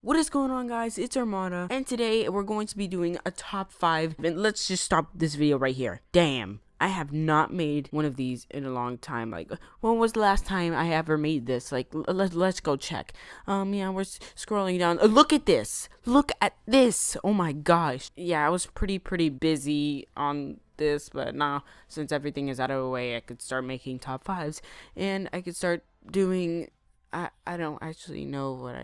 What is going on, guys? It's Armada, and today we're going to be doing a top 5, and let's just stop this video right here. Damn, I have not made one of these in a long time. Like, when was the last time I ever made this? Like, let's go check. Yeah, we're scrolling down. Look at this. Look at this. Oh my gosh. Yeah, I was pretty busy on this, but now, since everything is out of the way, I could start making top 5s, and I could start doing, I don't actually know what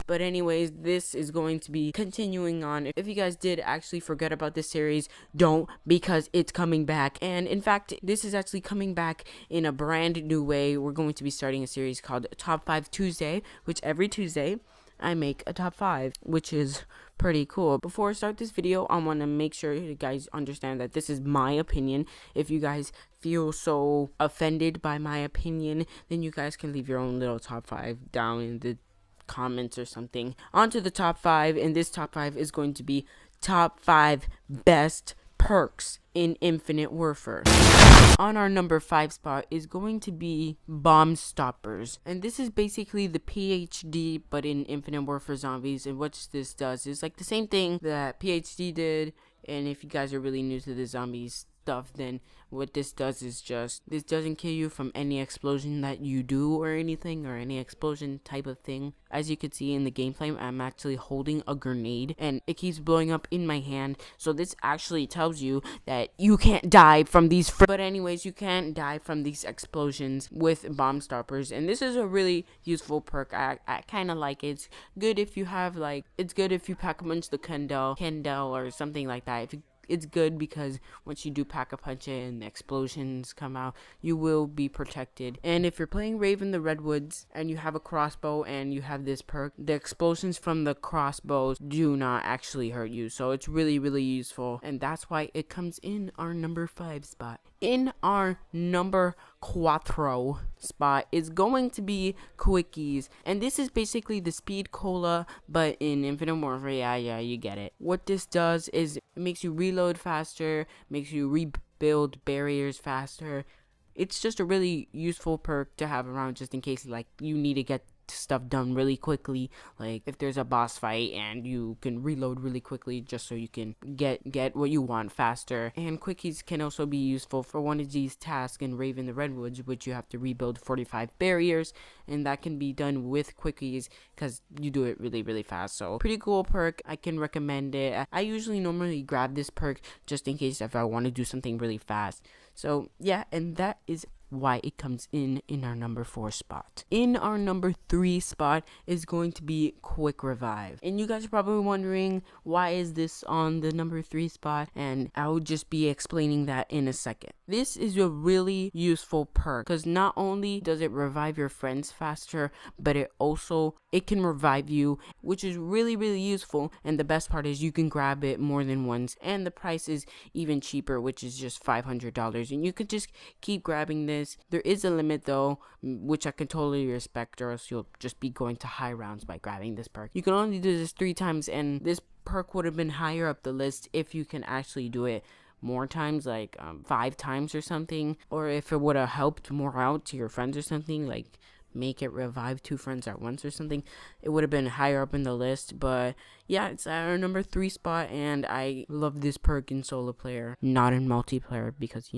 but anyways, this is going to be continuing on. If you guys did actually forget about this series, don't, because it's coming back. And in fact, this is actually coming back in a brand new way. We're going to be starting a series called Top 5 Tuesday, which every Tuesday I make a top 5, which is pretty cool. Before I start this video, I want to make sure you guys understand that this is my opinion. If you guys feel so offended by my opinion, then you guys can leave your own little top 5 down in the comments or something. On to the top 5, and this top 5 is going to be top 5 best perks in Infinite Warfare. On our number 5 spot is going to be Bomb Stoppers, and this is basically the PhD but in Infinite Warfare Zombies. And what this does is like the same thing that PhD did. And if you guys are really new to the zombies stuff, then what this does is just, this doesn't kill you from any explosion that you do or anything, or any explosion type of thing. As you can see in the gameplay, I'm actually holding a grenade and it keeps blowing up in my hand, so this actually tells you that you can't die from these but anyways, you can't die from these explosions with Bomb Stoppers. And this is a really useful perk. I kind of like it. It's good if you have it's good if you pack a punch the Kendall or something like that. It's good because once you do pack a punch it and the explosions come out, you will be protected. And if you're playing Rave in the Redwoods and you have a crossbow and you have this perk, the explosions from the crossbows do not actually hurt you. So it's really useful, and that's why it comes in our number 5 spot. In our number 4 spot is going to be Quickies, and this is basically the speed cola but in Infinite Warfare. Yeah, you get it. What this does is it makes you reload faster, makes you rebuild barriers faster. It's just a really useful perk to have around, just in case you need to get stuff done really quickly, like if there's a boss fight and you can reload really quickly just so you can get what you want faster. And Quickies can also be useful for one of these tasks in Rave in the Redwoods, which you have to rebuild 45 barriers, and that can be done with Quickies because you do it really fast. So pretty cool perk. I can recommend it. I usually normally grab this perk just in case if I want to do something really fast. So yeah, and that is why it comes in our number 4 spot. In our number 3 spot is going to be Quick Revive, and you guys are probably wondering why is this on the number 3 spot, and I'll just be explaining that in a second. This is a really useful perk because not only does it revive your friends faster, but it can revive you, which is really useful. And the best part is you can grab it more than once, and the price is even cheaper, which is just $500, and you could just keep grabbing this. There is a limit though, which I can totally respect, or else you'll just be going to high rounds by grabbing this perk. You can only do this 3 times, and this perk would have been higher up the list if you can actually do it more times, 5 times or something, or if it would have helped more out to your friends or something, like make it revive 2 friends at once or something, it would have been higher up in the list. But yeah, it's at our number 3 spot, and I love this perk in solo player, not in multiplayer, because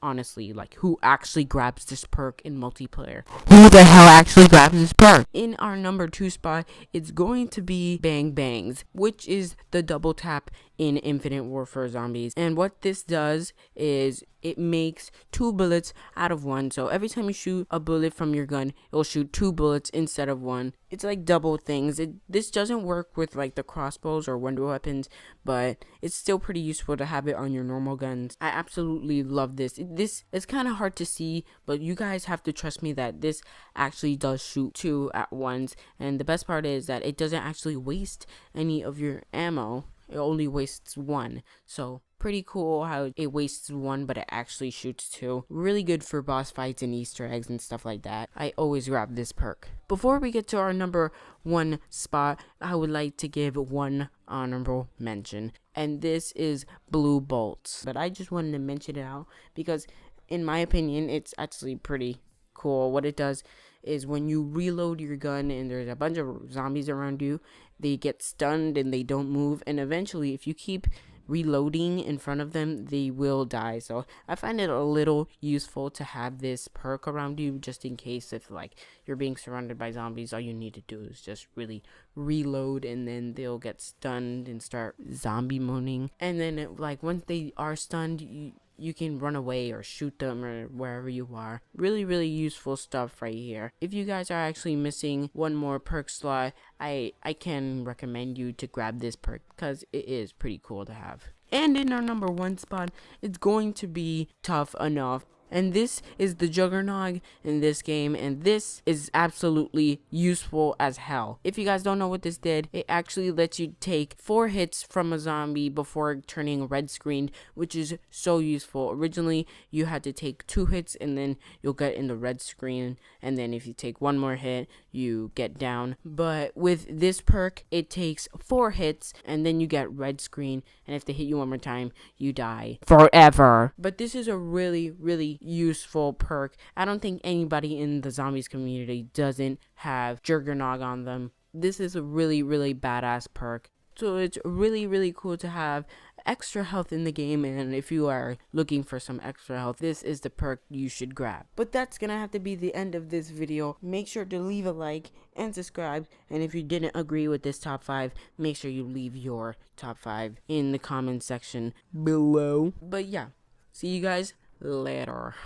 honestly, who actually grabs this perk in multiplayer? Who the hell actually grabs this perk? In our number 2 spot, it's going to be Bang Bangs, which is the double tap in Infinite Warfare Zombies. And what this does is it makes 2 bullets out of 1. So every time you shoot a bullet from your gun, it'll shoot 2 bullets instead of 1. It's like double things. This doesn't work with the crossbows or wonder weapons, but it's still pretty useful to have it on your normal guns. I absolutely love this. This is kind of hard to see, but you guys have to trust me that this actually does shoot 2 at once. And the best part is that it doesn't actually waste any of your ammo. It only wastes 1. So pretty cool how it wastes 1 but it actually shoots 2. Really good for boss fights and Easter eggs and stuff like that. I always grab this perk. Before we get to our number 1 spot, I would like to give one honorable mention, and this is Blue Bolts. But I just wanted to mention it out because in my opinion it's actually pretty cool. What it does is when you reload your gun and there's a bunch of zombies around you, they get stunned and they don't move, and eventually if you keep reloading in front of them, they will die. So I find it a little useful to have this perk around you, just in case if like you're being surrounded by zombies, all you need to do is just really reload, and then they'll get stunned and start zombie moaning. And then like once they are stunned, you can run away or shoot them or wherever you are. Really, really useful stuff right here. If you guys are actually missing one more perk slot, I can recommend you to grab this perk because it is pretty cool to have. And in our number 1 spot, it's going to be Tough Enough. And this is the Juggernog in this game, and this is absolutely useful as hell. If you guys don't know what this did, it actually lets you take 4 hits from a zombie before turning red screened, which is so useful. Originally, you had to take 2 hits and then you'll get in the red screen, and then if you take 1 more hit, you get down. But with this perk, it takes 4 hits and then you get red screen, and if they hit you 1 more time, you die forever. But this is a really, really useful perk. I don't think anybody in the zombies community doesn't have Juggernog on them. This is a really, really badass perk. So it's really, really cool to have extra health in the game, and if you are looking for some extra health, this is the perk you should grab. But that's gonna have to be the end of this video. Make sure to leave a like and subscribe, and if you didn't agree with this top 5, make sure you leave your top 5 in the comment section below. But yeah, see you guys later.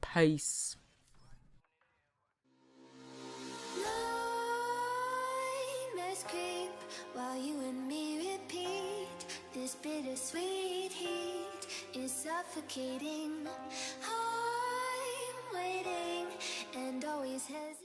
Peace. Nightmares creep while you and me repeat. This bittersweet heat is suffocating. I'm waiting and always hesitating.